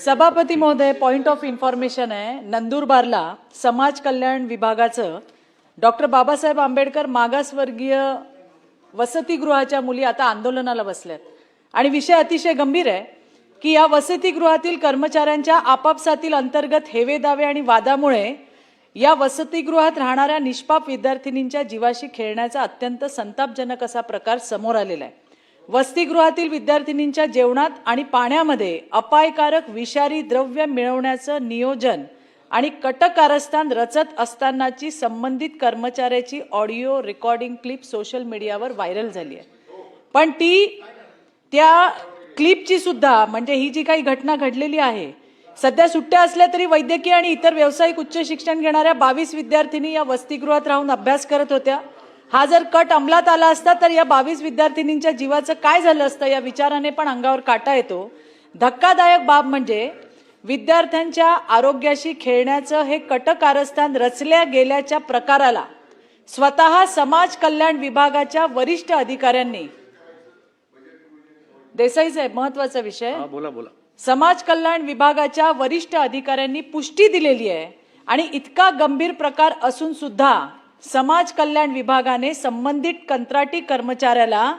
सभापती महोदय, point of information आहे. नंदुरबारला समाज कल्याण विभागाचं डॉक्टर बाबासाहेब आंबेडकर मागासवर्गीय वसतिगृहाच्या मुली आता आंदोलनाला बसल्यात आणि विषय अतिशय गंभीर आहे की या वसतिगृहातील कर्मचाऱ्यांच्या आपापसातील अंतर्गत हेवेदावे आणि वादामुळे या वसतिगृहात राहणाऱ्या निष्पाप विद्यार्थिनींच्या जीवाशी खेळण्याचा अत्यंत संतापजनक असा प्रकार समोर आलेला आहे. वसतिगृहातील विद्यार्थिनींच्या जेवणात आणि पाण्यामध्ये अपायकारक विषारी द्रव्य मिळवण्याचं नियोजन आणि कटकारस्थान रचत असतानाची संबंधित कर्मचाऱ्याची ऑडिओ रेकॉर्डिंग क्लिप सोशल मीडियावर व्हायरल झाली आहे. पण त्या क्लिपची सुद्धा म्हणजे ही जी काही घटना घडलेली आहे, सध्या सुट्ट्या असल्या तरी वैद्यकीय आणि इतर व्यावसायिक उच्च शिक्षण घेणाऱ्या 22 विद्यार्थिनी या वसतिगृहात राहून अभ्यास करत होत्या. हा जर कट अंमलात आला असता तर या 22 विद्यार्थिनींच्या जीवाचं काय झालं असतं या विचाराने पण अंगावर काटा येतो. धक्कादायक बाब म्हणजे विद्यार्थ्यांच्या आरोग्याशी खेळण्याचं हे कटकारस्थान रचल्या गेल्याच्या प्रकाराला स्वतः समाज कल्याण विभागाच्या वरिष्ठ अधिकाऱ्यांनी, देसाई साहेब महत्वाचा विषय, बोला. समाज कल्याण विभागाच्या वरिष्ठ अधिकाऱ्यांनी पुष्टी दिलेली आहे. आणि इतका गंभीर प्रकार असून सुद्धा समाज कल्याण विभागाने संबंधित कंत्राटी कर्मचाऱ्याला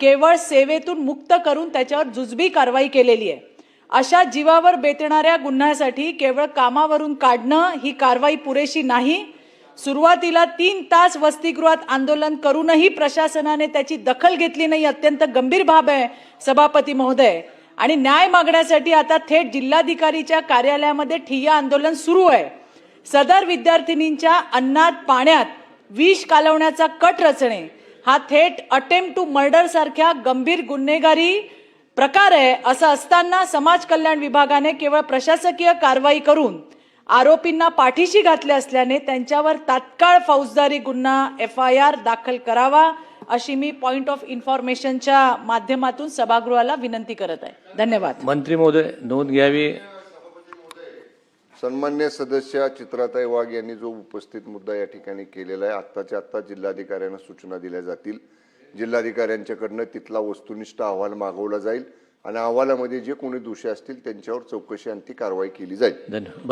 केवळ सेवेतून मुक्त करून त्याच्यावर जुजबी कारवाई केलेली आहे. अशा जीवावर बेतणाऱ्या गुन्ह्यासाठी केवळ कामावरून काढणं ही कारवाई पुरेशी नाही. सुरुवातीला 3 तास वसतिगृहात आंदोलन करूनही प्रशासनाने त्याची दखल घेतली नाही, अत्यंत गंभीर बाब आहे सभापती महोदय. आणि न्याय मागण्यासाठी आता थेट जिल्हाधिकारीच्या कार्यालयामध्ये ठिय्या आंदोलन सुरू आहे. सदर विद्यार्थिनींच्या अन्नात पाण्यात विष कालवण्याचा कट रचणे हा थेट अटेम्प्ट टू मर्डर सारख्या गंभीर गुन्हेगारी प्रकार आहे. असं असताना समाज कल्याण विभागाने केवळ प्रशासकीय कारवाई करून आरोपींना पाठीशी घातले असल्याने त्यांच्यावर तात्काळ फौजदारी गुन्हा FIR दाखल करावा अशी मी पॉइंट ऑफ इन्फॉर्मेशनच्या माध्यमातून सभागृहाला विनंती करत आहे. धन्यवाद. मंत्री महोदय नोंद घ्यावी. सन्मान्य सदस्य चित्राताई वाघ यांनी जो उपस्थित मुद्दा या ठिकाणी केलेला आहे, आत्ताच्या आत्ता जिल्हाधिकाऱ्यांना सूचना दिल्या जातील. जिल्हाधिकाऱ्यांच्याकडनं तिथला वस्तुनिष्ठ अहवाल मागवला जाईल आणि अहवालामध्ये जे कोणी दोषी असतील त्यांच्यावर चौकशी आणि ती कारवाई केली जाईल. धन्यवाद.